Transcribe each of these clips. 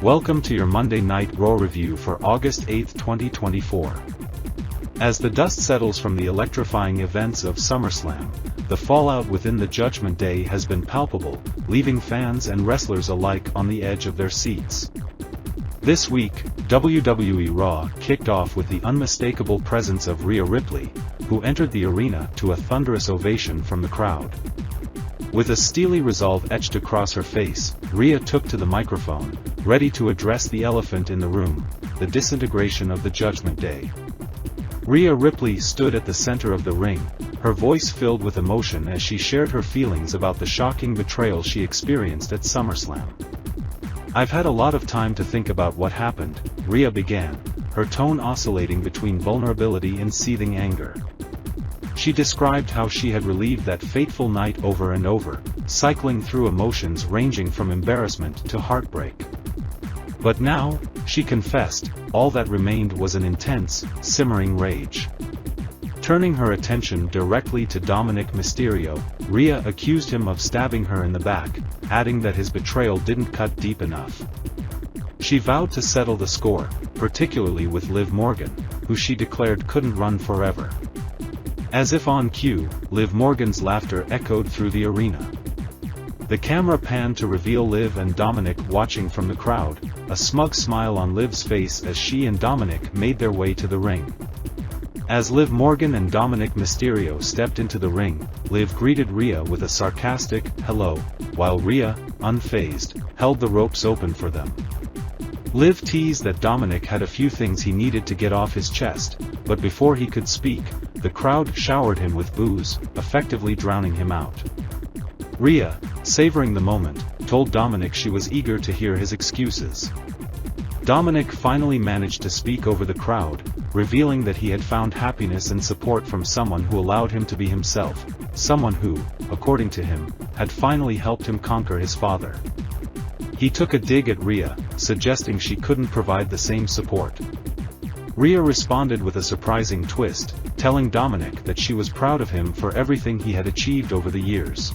Welcome to your Monday Night Raw review for August 8, 2024. As the dust settles from the electrifying events of SummerSlam, the fallout within the Judgment Day has been palpable, leaving fans and wrestlers alike on the edge of their seats. This week, WWE Raw kicked off with the unmistakable presence of Rhea Ripley, who entered the arena to a thunderous ovation from the crowd. With a steely resolve etched across her face, Rhea took to the microphone, ready to address the elephant in the room, the disintegration of the Judgment Day. Rhea Ripley stood at the center of the ring, her voice filled with emotion as she shared her feelings about the shocking betrayal she experienced at SummerSlam. "I've had a lot of time to think about what happened," Rhea began, her tone oscillating between vulnerability and seething anger. She described how she had relived that fateful night over and over, cycling through emotions ranging from embarrassment to heartbreak. But now, she confessed, all that remained was an intense, simmering rage. Turning her attention directly to Dominic Mysterio, Rhea accused him of stabbing her in the back, adding that his betrayal didn't cut deep enough. She vowed to settle the score, particularly with Liv Morgan, who she declared couldn't run forever. As if on cue, Liv Morgan's laughter echoed through the arena. The camera panned to reveal Liv and Dominic watching from the crowd, a smug smile on Liv's face as she and Dominic made their way to the ring. As Liv Morgan and Dominic Mysterio stepped into the ring, Liv greeted Rhea with a sarcastic hello, while Rhea, unfazed, held the ropes open for them. Liv teased that Dominic had a few things he needed to get off his chest, but before he could speak, the crowd showered him with boos, effectively drowning him out. Rhea, savoring the moment, told Dominic she was eager to hear his excuses. Dominic finally managed to speak over the crowd, revealing that he had found happiness and support from someone who allowed him to be himself, someone who, according to him, had finally helped him conquer his father. He took a dig at Rhea, suggesting she couldn't provide the same support. Rhea responded with a surprising twist, telling Dominic that she was proud of him for everything he had achieved over the years.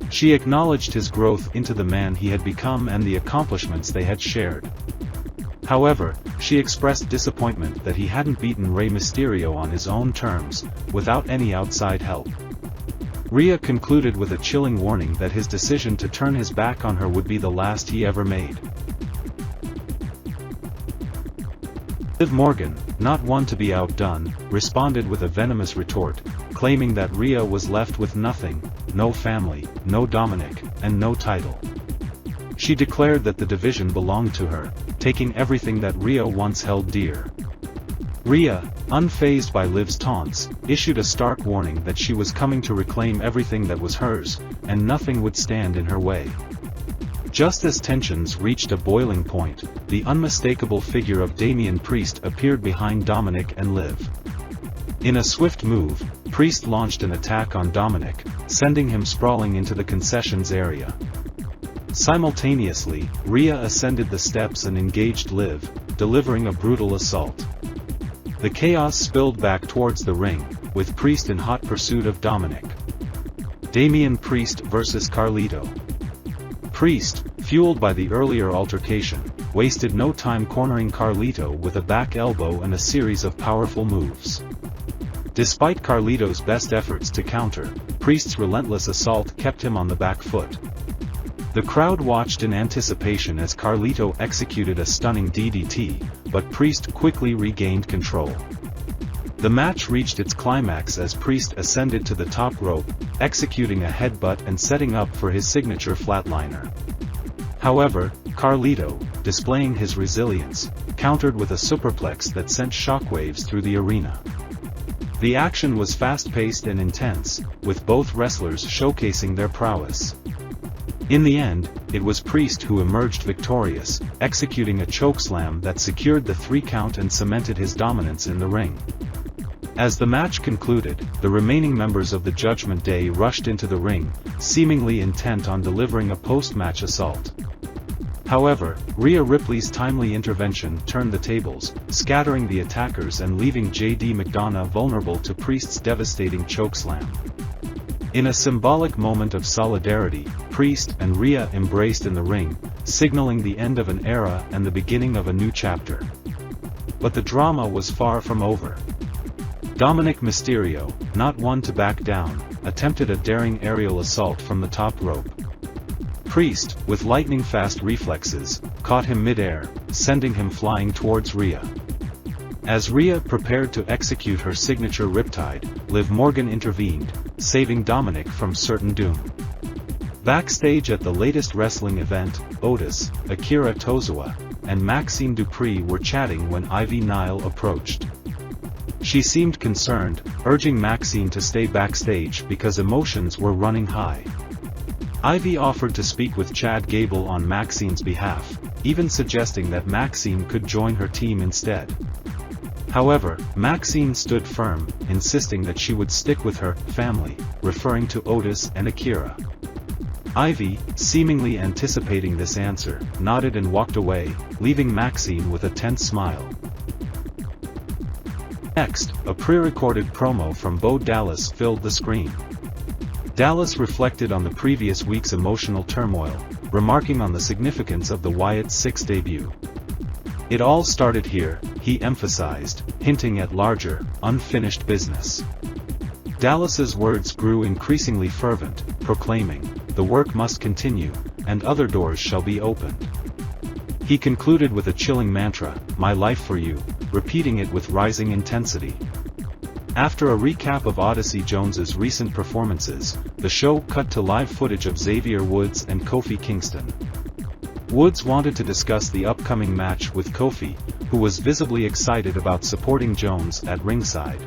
She acknowledged his growth into the man he had become and the accomplishments they had shared. However, she expressed disappointment that he hadn't beaten Rey Mysterio on his own terms, without any outside help. Rhea concluded with a chilling warning that his decision to turn his back on her would be the last he ever made. Liv Morgan, not one to be outdone, responded with a venomous retort, claiming that Rhea was left with nothing, no family, no Dominic, and no title. She declared that the division belonged to her, taking everything that Rhea once held dear. Rhea, unfazed by Liv's taunts, issued a stark warning that she was coming to reclaim everything that was hers, and nothing would stand in her way. Just as tensions reached a boiling point, the unmistakable figure of Damian Priest appeared behind Dominic and Liv. In a swift move, Priest launched an attack on Dominic, sending him sprawling into the concessions area. Simultaneously, Rhea ascended the steps and engaged Liv, delivering a brutal assault. The chaos spilled back towards the ring, with Priest in hot pursuit of Dominic. Damian Priest vs. Carlito. Priest, fueled by the earlier altercation, wasted no time cornering Carlito with a back elbow and a series of powerful moves. Despite Carlito's best efforts to counter, Priest's relentless assault kept him on the back foot. The crowd watched in anticipation as Carlito executed a stunning DDT, but Priest quickly regained control. The match reached its climax as Priest ascended to the top rope, executing a headbutt and setting up for his signature flatliner. However, Carlito, displaying his resilience, countered with a superplex that sent shockwaves through the arena. The action was fast-paced and intense, with both wrestlers showcasing their prowess. In the end, it was Priest who emerged victorious, executing a chokeslam that secured the 3 count and cemented his dominance in the ring. As the match concluded, the remaining members of the Judgment Day rushed into the ring, seemingly intent on delivering a post-match assault. However, Rhea Ripley's timely intervention turned the tables, scattering the attackers and leaving JD McDonough vulnerable to Priest's devastating chokeslam. In a symbolic moment of solidarity, Priest and Rhea embraced in the ring, signaling the end of an era and the beginning of a new chapter. But the drama was far from over. Dominic Mysterio, not one to back down, attempted a daring aerial assault from the top rope. Priest, with lightning-fast reflexes, caught him mid-air, sending him flying towards Rhea. As Rhea prepared to execute her signature Riptide, Liv Morgan intervened, saving Dominic from certain doom. Backstage at the latest wrestling event, Otis, Akira Tozawa, and Maxine Dupree were chatting when Ivy Nile approached. She seemed concerned, urging Maxine to stay backstage because emotions were running high. Ivy offered to speak with Chad Gable on Maxine's behalf, even suggesting that Maxine could join her team instead. However, Maxine stood firm, insisting that she would stick with her family, referring to Otis and Akira. Ivy, seemingly anticipating this answer, nodded and walked away, leaving Maxine with a tense smile. Next, a pre-recorded promo from Bo Dallas filled the screen. Dallas reflected on the previous week's emotional turmoil, remarking on the significance of the Wyatt Six debut. "It all started here," he emphasized, hinting at larger, unfinished business. Dallas's words grew increasingly fervent, proclaiming, "The work must continue, and other doors shall be opened." He concluded with a chilling mantra, "My life for you," repeating it with rising intensity. After a recap of Odyssey Jones's recent performances, the show cut to live footage of Xavier Woods and Kofi Kingston. Woods wanted to discuss the upcoming match with Kofi, who was visibly excited about supporting Jones at ringside.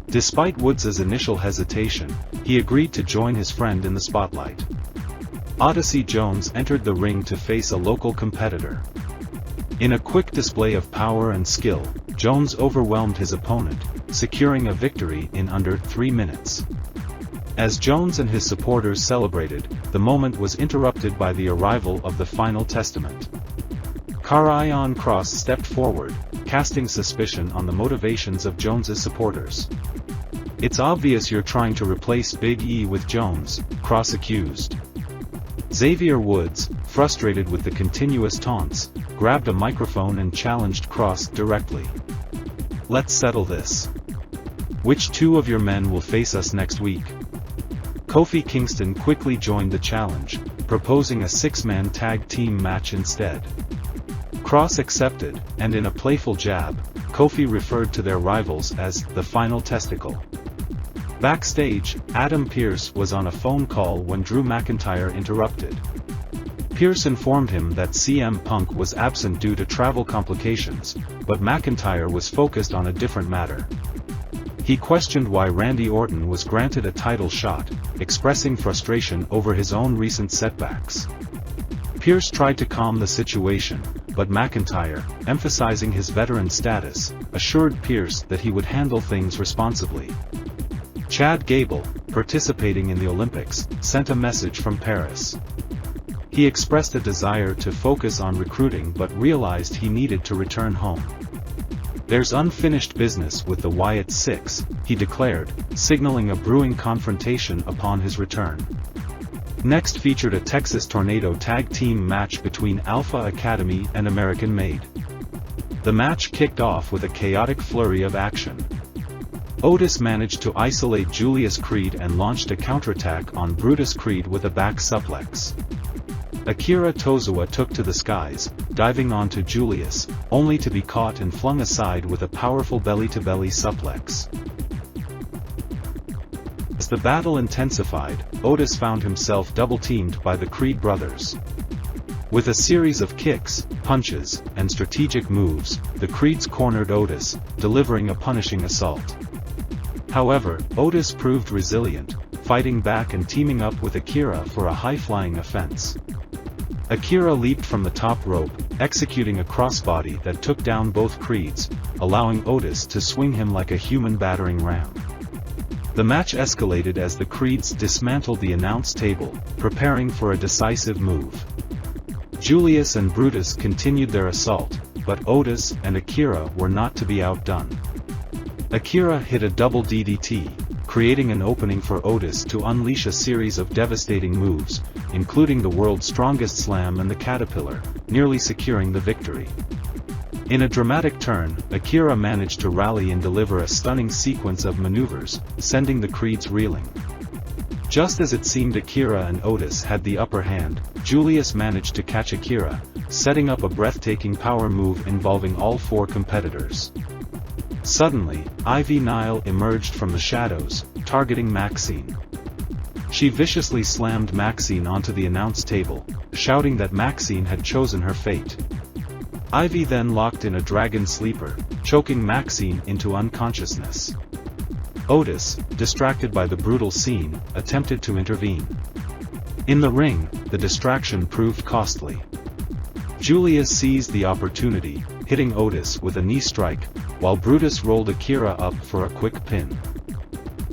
Despite Woods' initial hesitation, he agreed to join his friend in the spotlight. Odyssey Jones entered the ring to face a local competitor. In a quick display of power and skill, Jones overwhelmed his opponent, securing a victory in under 3 minutes. As Jones and his supporters celebrated, the moment was interrupted by the arrival of the Final Testament. Karrion Kross stepped forward, casting suspicion on the motivations of Jones's supporters. "It's obvious you're trying to replace Big E with Jones," Kross accused. Xavier Woods, frustrated with the continuous taunts, grabbed a microphone and challenged Kross directly. "Let's settle this. Which two of your men will face us next week?" Kofi Kingston quickly joined the challenge, proposing a 6-man tag team match instead. Kross accepted, and in a playful jab, Kofi referred to their rivals as the Final Testicle. Backstage, Adam Pearce was on a phone call when Drew McIntyre interrupted. Pearce informed him that CM Punk was absent due to travel complications, but McIntyre was focused on a different matter. He questioned why Randy Orton was granted a title shot, expressing frustration over his own recent setbacks. Pearce tried to calm the situation, but McIntyre, emphasizing his veteran status, assured Pearce that he would handle things responsibly. Chad Gable, participating in the Olympics, sent a message from Paris. He expressed a desire to focus on recruiting but realized he needed to return home. "There's unfinished business with the Wyatt Six," he declared, signaling a brewing confrontation upon his return. Next featured a Texas Tornado tag team match between Alpha Academy and American Made. The match kicked off with a chaotic flurry of action. Otis managed to isolate Julius Creed and launched a counterattack on Brutus Creed with a back suplex. Akira Tozawa took to the skies, diving onto Julius, only to be caught and flung aside with a powerful belly-to-belly suplex. As the battle intensified, Otis found himself double-teamed by the Creed brothers. With a series of kicks, punches, and strategic moves, the Creeds cornered Otis, delivering a punishing assault. However, Otis proved resilient, fighting back and teaming up with Akira for a high-flying offense. Akira leaped from the top rope, executing a crossbody that took down both Creeds, allowing Otis to swing him like a human battering ram. The match escalated as the Creeds dismantled the announce table, preparing for a decisive move. Julius and Brutus continued their assault, but Otis and Akira were not to be outdone. Akira hit a double DDT, creating an opening for Otis to unleash a series of devastating moves, including the world's strongest slam and the caterpillar, nearly securing the victory. In a dramatic turn, Akira managed to rally and deliver a stunning sequence of maneuvers, sending the Creeds reeling. Just as it seemed Akira and Otis had the upper hand, Julius managed to catch Akira, setting up a breathtaking power move involving all four competitors. Suddenly, Ivy Nile emerged from the shadows, targeting Maxine. She viciously slammed Maxine onto the announce table, shouting that Maxine had chosen her fate. Ivy then locked in a dragon sleeper, choking Maxine into unconsciousness. Otis, distracted by the brutal scene, attempted to intervene. In the ring, the distraction proved costly. Julius seized the opportunity, hitting Otis with a knee strike, while Brutus rolled Akira up for a quick pin.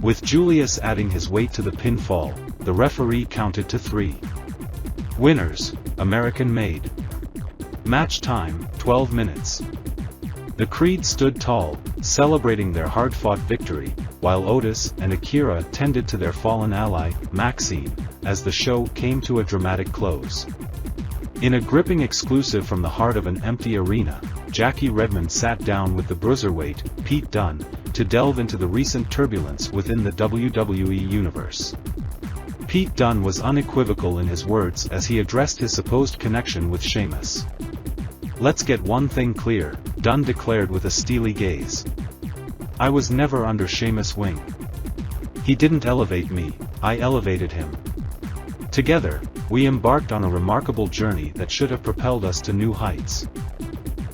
With Julius adding his weight to the pinfall, the referee counted to 3. Winners, American-made. Match time, 12 minutes. The Creed stood tall, celebrating their hard-fought victory, while Otis and Akira tended to their fallen ally, Maxine, as the show came to a dramatic close. In a gripping exclusive from the heart of an empty arena, Jackie Redmond sat down with the bruiserweight, Pete Dunne, to delve into the recent turbulence within the WWE Universe. Pete Dunne was unequivocal in his words as he addressed his supposed connection with Sheamus. "Let's get one thing clear," Dunne declared with a steely gaze. "I was never under Sheamus' wing. He didn't elevate me, I elevated him. Together, we embarked on a remarkable journey that should have propelled us to new heights.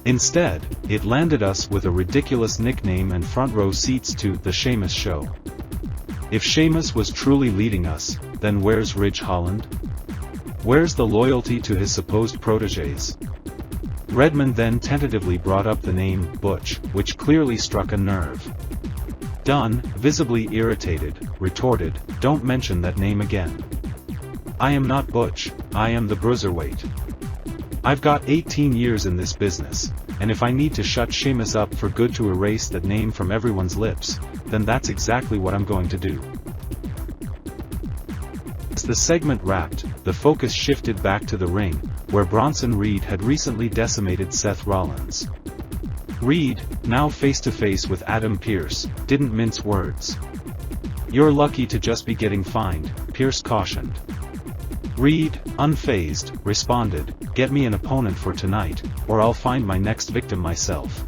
Instead, it landed us with a ridiculous nickname and front row seats to The Sheamus Show. If Sheamus was truly leading us, then where's Ridge Holland? Where's the loyalty to his supposed protégés?" Redmond then tentatively brought up the name Butch, which clearly struck a nerve. Dunne, visibly irritated, retorted, "Don't mention that name again. I am not Butch, I am the bruiserweight. I've got 18 years in this business, and if I need to shut Sheamus up for good to erase that name from everyone's lips, then that's exactly what I'm going to do." As the segment wrapped, the focus shifted back to the ring, where Bronson Reed had recently decimated Seth Rollins. Reed, now face-to-face with Adam Pearce, didn't mince words. "You're lucky to just be getting fined," Pearce cautioned. Reed, unfazed, responded, "Get me an opponent for tonight, or I'll find my next victim myself."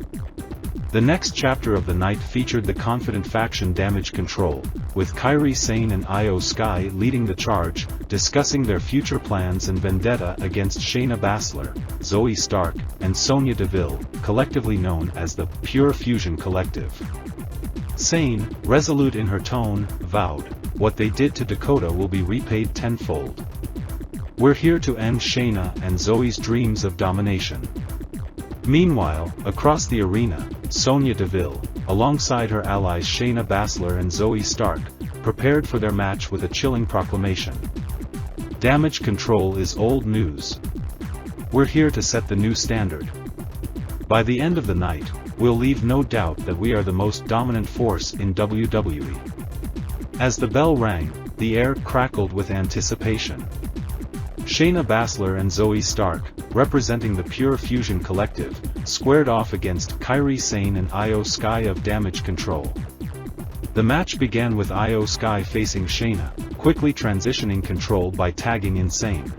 The next chapter of the night featured the confident faction Damage Control, with Kairi Sane and Io Sky leading the charge, discussing their future plans and vendetta against Shayna Baszler, Zoe Stark, and Sonya Deville, collectively known as the Pure Fusion Collective. Sane, resolute in her tone, vowed, "What they did to Dakota will be repaid tenfold. We're here to end Shayna and Zoe's dreams of domination." Meanwhile, across the arena, Sonya Deville, alongside her allies Shayna Baszler and Zoe Stark, prepared for their match with a chilling proclamation. "Damage Control is old news. We're here to set the new standard. By the end of the night, we'll leave no doubt that we are the most dominant force in WWE." As the bell rang, the air crackled with anticipation. Shayna Baszler and Zoe Stark, representing the Pure Fusion Collective, squared off against Kairi Sane and Io Sky of Damage Control. The match began with Io Sky facing Shayna, quickly transitioning control by tagging in Sane.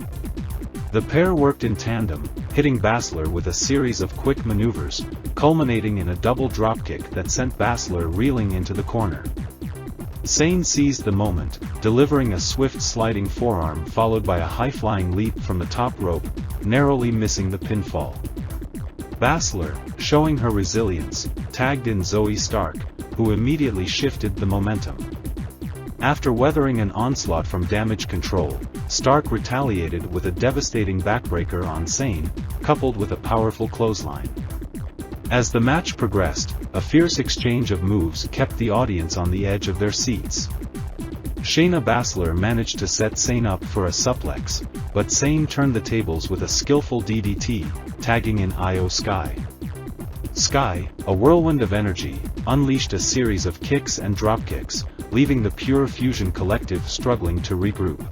The pair worked in tandem, hitting Baszler with a series of quick maneuvers, culminating in a double dropkick that sent Baszler reeling into the corner. Sane seized the moment, delivering a swift sliding forearm followed by a high-flying leap from the top rope, narrowly missing the pinfall. Baszler, showing her resilience, tagged in Zoe Stark, who immediately shifted the momentum. After weathering an onslaught from Damage Control, Stark retaliated with a devastating backbreaker on Sane, coupled with a powerful clothesline. As the match progressed, a fierce exchange of moves kept the audience on the edge of their seats. Shayna Baszler managed to set Sane up for a suplex, but Sane turned the tables with a skillful DDT, tagging in Io Sky. Sky, a whirlwind of energy, unleashed a series of kicks and dropkicks, leaving the Pure Fusion collective struggling to regroup.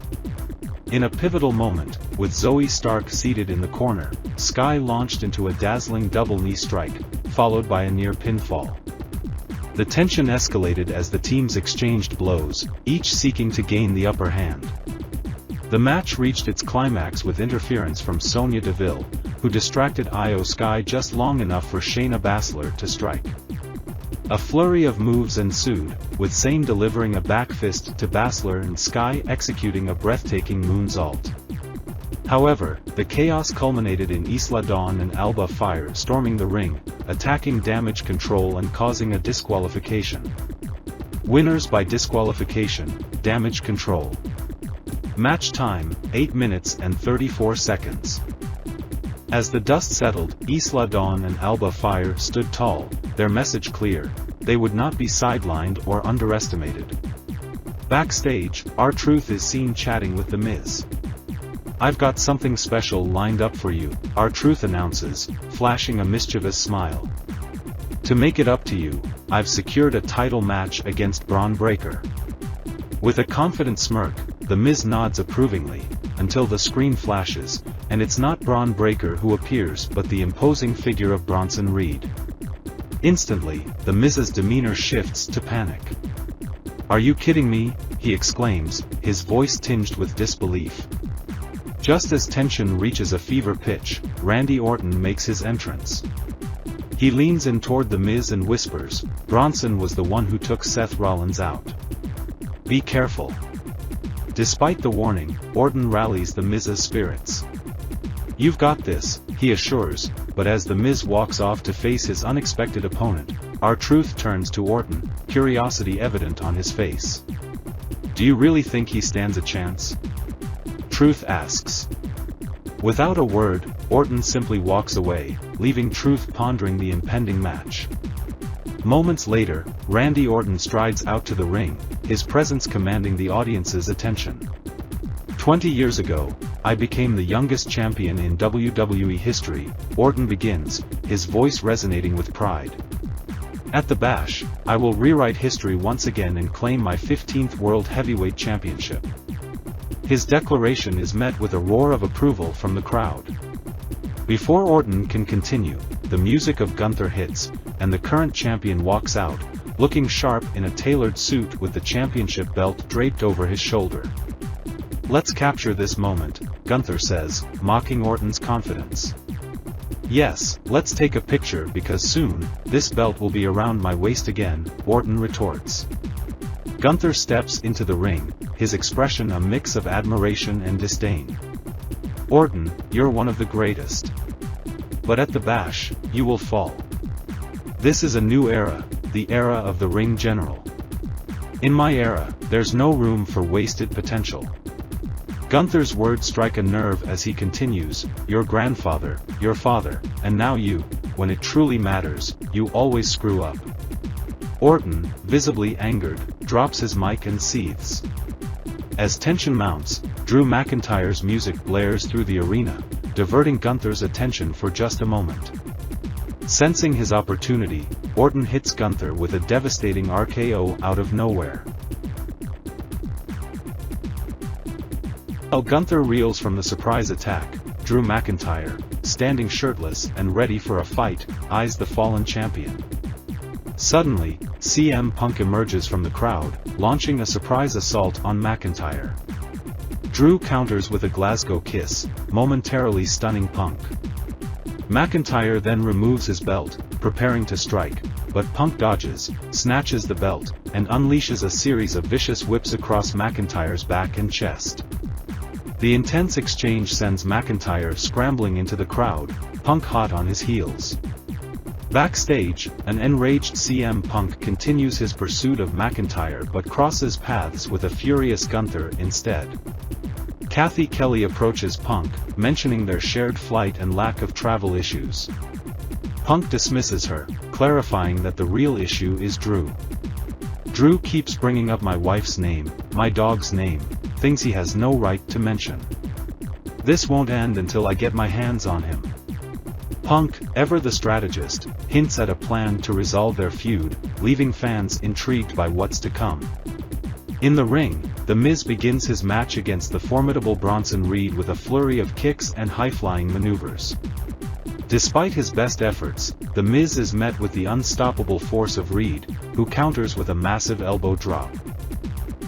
In a pivotal moment, with Zoe Stark seated in the corner, Sky launched into a dazzling double knee strike, followed by a near pinfall. The tension escalated as the teams exchanged blows, each seeking to gain the upper hand. The match reached its climax with interference from Sonya Deville, who distracted Io Sky just long enough for Shayna Baszler to strike. A flurry of moves ensued, with Sane delivering a back fist to Baszler and Sky executing a breathtaking moonsault. However, the chaos culminated in Isla Dawn and Alba Fire storming the ring, attacking Damage Control and causing a disqualification. Winners by disqualification, Damage Control. Match time, 8 minutes and 34 seconds. As the dust settled, Isla Dawn and Alba Fire stood tall, their message clear: they would not be sidelined or underestimated. Backstage, R-Truth is seen chatting with The Miz. "I've got something special lined up for you," R-Truth announces, flashing a mischievous smile. "To make it up to you, I've secured a title match against Braun Breaker." With a confident smirk, The Miz nods approvingly, until the screen flashes, and it's not Braun Breaker who appears but the imposing figure of Bronson Reed. Instantly, The Miz's demeanor shifts to panic. "Are you kidding me?" he exclaims, his voice tinged with disbelief. Just as tension reaches a fever pitch, Randy Orton makes his entrance. He leans in toward The Miz and whispers, "Bronson was the one who took Seth Rollins out. Be careful." Despite the warning, Orton rallies The Miz's spirits. "You've got this," he assures, but as The Miz walks off to face his unexpected opponent, R-Truth turns to Orton, curiosity evident on his face. "Do you really think he stands a chance?" Truth asks. Without a word, Orton simply walks away, leaving Truth pondering the impending match. Moments later, Randy Orton strides out to the ring, his presence commanding the audience's attention. 20 years ago, I became the youngest champion in WWE history, Orton begins, his voice resonating with pride. At the Bash, I will rewrite history once again and claim my 15th World Heavyweight Championship. His declaration is met with a roar of approval from the crowd. Before Orton can continue, the music of Gunther hits, and the current champion walks out, looking sharp in a tailored suit with the championship belt draped over his shoulder. "Let's capture this moment," Gunther says, mocking Orton's confidence. "Yes, let's take a picture because soon, this belt will be around my waist again," Orton retorts. Gunther steps into the ring, his expression a mix of admiration and disdain. "Orton, you're one of the greatest. But at the Bash, you will fall. This is a new era, the era of the ring general. In my era, there's no room for wasted potential." Gunther's words strike a nerve as he continues, "Your grandfather, your father, and now you, when it truly matters, you always screw up." Orton, visibly angered, drops his mic and seethes. As tension mounts, Drew McIntyre's music blares through the arena, diverting Gunther's attention for just a moment. Sensing his opportunity, Orton hits Gunther with a devastating RKO out of nowhere. While Gunther reels from the surprise attack, Drew McIntyre, standing shirtless and ready for a fight, eyes the fallen champion. Suddenly, CM Punk emerges from the crowd, launching a surprise assault on McIntyre. Drew counters with a Glasgow kiss, momentarily stunning Punk. McIntyre then removes his belt, preparing to strike, but Punk dodges, snatches the belt, and unleashes a series of vicious whips across McIntyre's back and chest. The intense exchange sends McIntyre scrambling into the crowd, Punk hot on his heels. Backstage, an enraged CM Punk continues his pursuit of McIntyre but crosses paths with a furious Gunther instead. Kathy Kelly approaches Punk, mentioning their shared flight and lack of travel issues. Punk dismisses her, clarifying that the real issue is Drew. "Drew keeps bringing up my wife's name, my dog's name, things he has no right to mention. This won't end until I get my hands on him." Punk, ever the strategist, hints at a plan to resolve their feud, leaving fans intrigued by what's to come. In the ring, The Miz begins his match against the formidable Bronson Reed with a flurry of kicks and high-flying maneuvers. Despite his best efforts, The Miz is met with the unstoppable force of Reed, who counters with a massive elbow drop.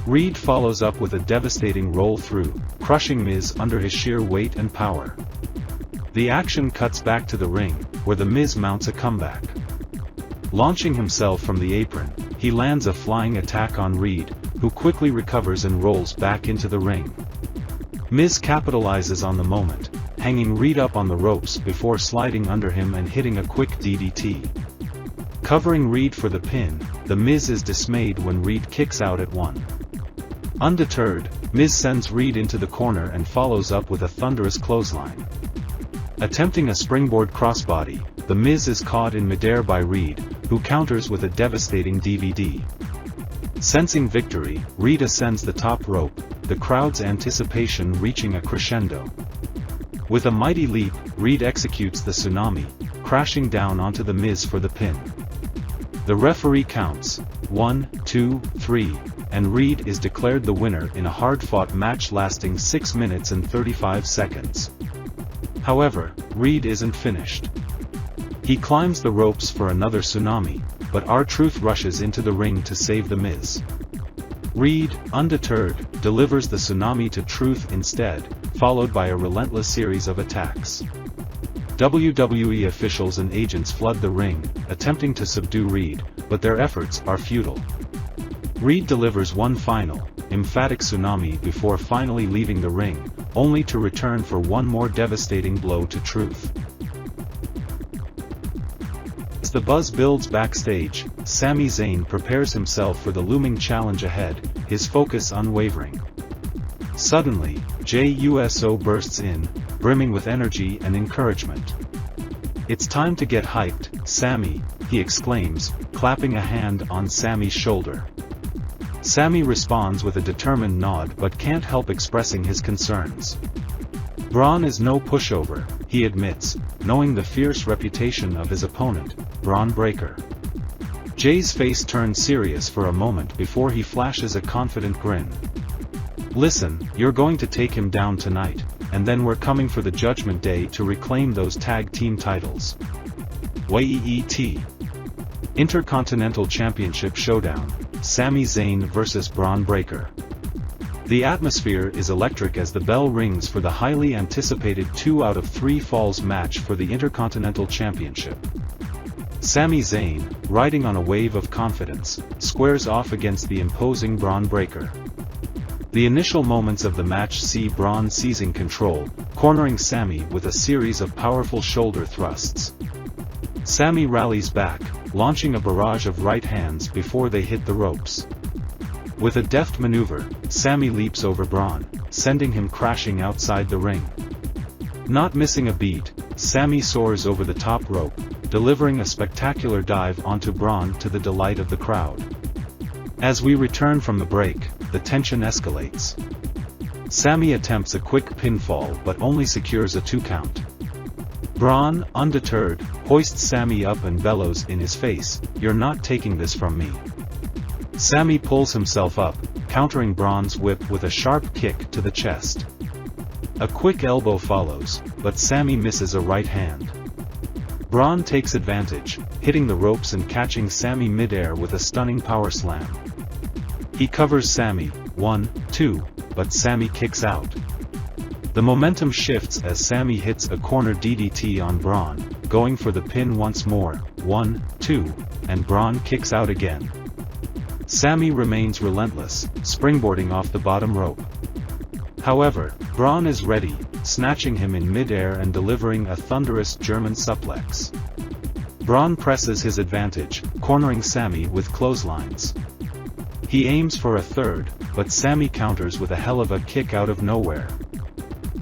Reed follows up with a devastating roll-through, crushing Miz under his sheer weight and power. The action cuts back to the ring, where The Miz mounts a comeback. Launching himself from the apron, he lands a flying attack on Reed, who quickly recovers and rolls back into the ring. Miz capitalizes on the moment, hanging Reed up on the ropes before sliding under him and hitting a quick DDT. Covering Reed for the pin, The Miz is dismayed when Reed kicks out at one. Undeterred, Miz sends Reed into the corner and follows up with a thunderous clothesline. Attempting a springboard crossbody, The Miz is caught in midair by Reed, who counters with a devastating DVD. Sensing victory, Reed ascends the top rope, the crowd's anticipation reaching a crescendo. With a mighty leap, Reed executes the tsunami, crashing down onto The Miz for the pin. The referee counts 1, 2, 3, and Reed is declared the winner in a hard-fought match lasting 6 minutes and 35 seconds. However, Reed isn't finished. He climbs the ropes for another tsunami, but R-Truth rushes into the ring to save The Miz. Reed, undeterred, delivers the tsunami to Truth instead, followed by a relentless series of attacks. WWE officials and agents flood the ring, attempting to subdue Reed, but their efforts are futile. Reed delivers one final, emphatic tsunami before finally leaving the ring, only to return for one more devastating blow to Truth. As the buzz builds backstage, Sami Zayn prepares himself for the looming challenge ahead, his focus unwavering. Suddenly, Jey Uso bursts in, brimming with energy and encouragement. "It's time to get hyped, Sami," he exclaims, clapping a hand on Sami's shoulder. Sami responds with a determined nod but can't help expressing his concerns. Braun is no pushover, he admits, knowing the fierce reputation of his opponent, Braun Breaker. Jay's face turns serious for a moment before he flashes a confident grin. "Listen, you're going to take him down tonight, and then we're coming for the Judgment Day to reclaim those tag team titles." WET Intercontinental Championship Showdown, Sami Zayn vs. Braun Breaker. The atmosphere is electric as the bell rings for the highly anticipated 2 out of 3 falls match for the Intercontinental Championship. Sami Zayn, riding on a wave of confidence, squares off against the imposing Braun Breaker. The initial moments of the match see Braun seizing control, cornering Sami with a series of powerful shoulder thrusts. Sami rallies back, launching a barrage of right hands before they hit the ropes. With a deft maneuver, Sami leaps over Braun, sending him crashing outside the ring. Not missing a beat, Sami soars over the top rope, delivering a spectacular dive onto Braun to the delight of the crowd. As we return from the break, the tension escalates. Sami attempts a quick pinfall but only secures a 2 count. Braun, undeterred, hoists Sami up and bellows in his face, "You're not taking this from me." Sami pulls himself up, countering Braun's whip with a sharp kick to the chest. A quick elbow follows, but Sami misses a right hand. Braun takes advantage, hitting the ropes and catching Sami midair with a stunning power slam. He covers Sami, 1, 2, but Sami kicks out. The momentum shifts as Sami hits a corner DDT on Braun, going for the pin once more, 1, 2, and Braun kicks out again. Sami remains relentless, springboarding off the bottom rope. However, Braun is ready, snatching him in midair and delivering a thunderous German suplex. Braun presses his advantage, cornering Sami with clotheslines. He aims for a third, but Sami counters with a hell of a kick out of nowhere.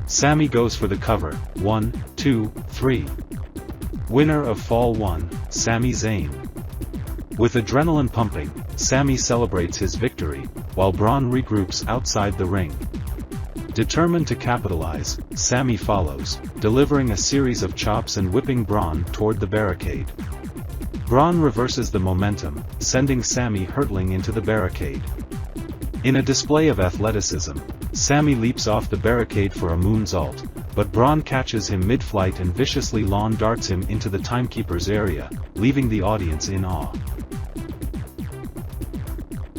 Sami goes for the cover, 1, 2, 3. Winner of Fall 1, Sami Zayn. With adrenaline pumping, Sami celebrates his victory, while Braun regroups outside the ring. Determined to capitalize, Sami follows, delivering a series of chops and whipping Braun toward the barricade. Braun reverses the momentum, sending Sami hurtling into the barricade. In a display of athleticism, Sami leaps off the barricade for a moonsault, but Braun catches him mid-flight and viciously lawn darts him into the timekeeper's area, leaving the audience in awe.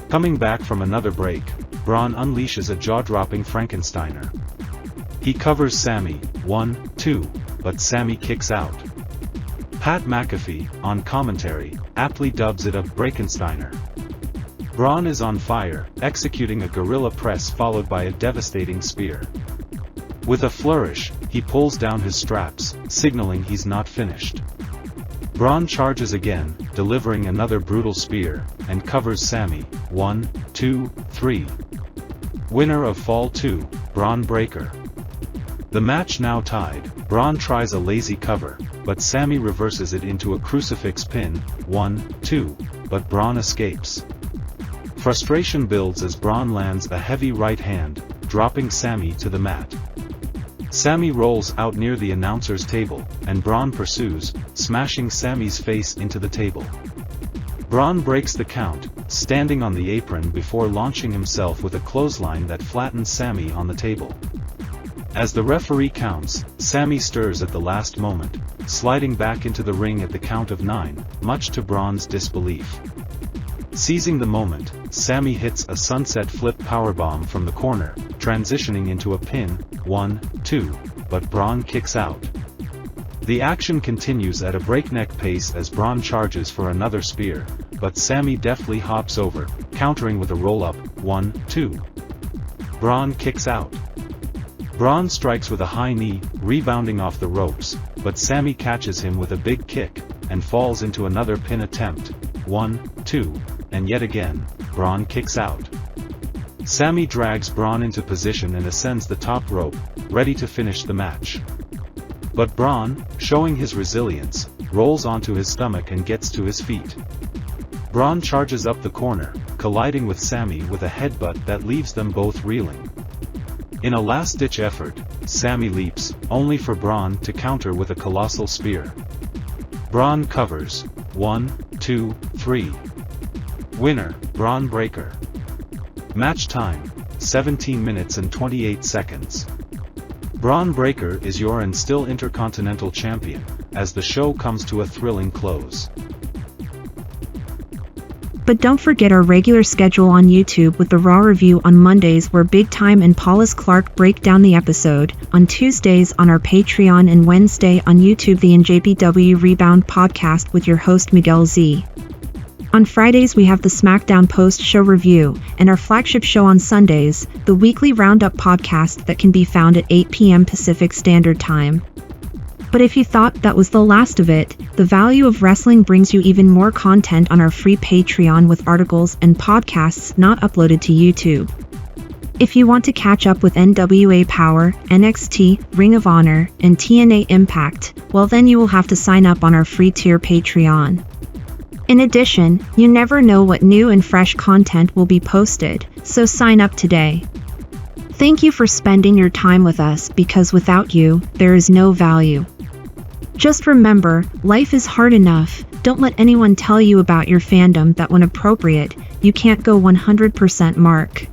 Coming back from another break, Braun unleashes a jaw-dropping Frankensteiner. He covers Sami, 1-2, but Sami kicks out. Pat McAfee, on commentary, aptly dubs it a Breakensteiner. Braun is on fire, executing a gorilla press followed by a devastating spear. With a flourish, he pulls down his straps, signaling he's not finished. Braun charges again, delivering another brutal spear, and covers Sami, 1-2-3. Winner of Fall 2, Braun Breaker. The match now tied. Braun tries a lazy cover, but Sami reverses it into a crucifix pin, 1-2, but Braun escapes. Frustration builds as Braun lands a heavy right hand, dropping Sami to the mat. Sami rolls out near the announcer's table, and Braun pursues, smashing Sami's face into the table. Braun breaks the count, standing on the apron before launching himself with a clothesline that flattens Sami on the table. As the referee counts, Sami stirs at the last moment, sliding back into the ring at the count of 9, much to Braun's disbelief. Seizing the moment, Sami hits a sunset flip powerbomb from the corner, transitioning into a pin, 1-2, but Braun kicks out. The action continues at a breakneck pace as Braun charges for another spear, but Sami deftly hops over, countering with a roll-up, 1-2. Braun kicks out. Braun strikes with a high knee, rebounding off the ropes, but Sami catches him with a big kick, and falls into another pin attempt, 1-2, and yet again, Braun kicks out. Sami drags Braun into position and ascends the top rope, ready to finish the match. But Braun, showing his resilience, rolls onto his stomach and gets to his feet. Braun charges up the corner, colliding with Sami with a headbutt that leaves them both reeling. In a last-ditch effort, Sami leaps, only for Braun to counter with a colossal spear. Braun covers, 1-2-3. Winner, Braun Breaker. Match time, 17 minutes and 28 seconds. Braun Breaker is your and still Intercontinental Champion, as the show comes to a thrilling close. But don't forget our regular schedule on YouTube with the Raw review on Mondays where Big Time and Paulus Clark break down the episode, on Tuesdays on our Patreon and Wednesday on YouTube the NJPW Rebound podcast with your host Miguel Z. On Fridays we have the Smackdown post-show review, and our flagship show on Sundays, the weekly Roundup podcast that can be found at 8 p.m. Pacific Standard Time. But if you thought that was the last of it, the Value of Wrestling brings you even more content on our free Patreon with articles and podcasts not uploaded to YouTube. If you want to catch up with NWA Power, NXT, Ring of Honor, and TNA Impact, well then you will have to sign up on our free tier Patreon. In addition, you never know what new and fresh content will be posted, so sign up today. Thank you for spending your time with us because without you, there is no value. Just remember, life is hard enough. Don't let anyone tell you about your fandom that when appropriate, you can't go 100% mark.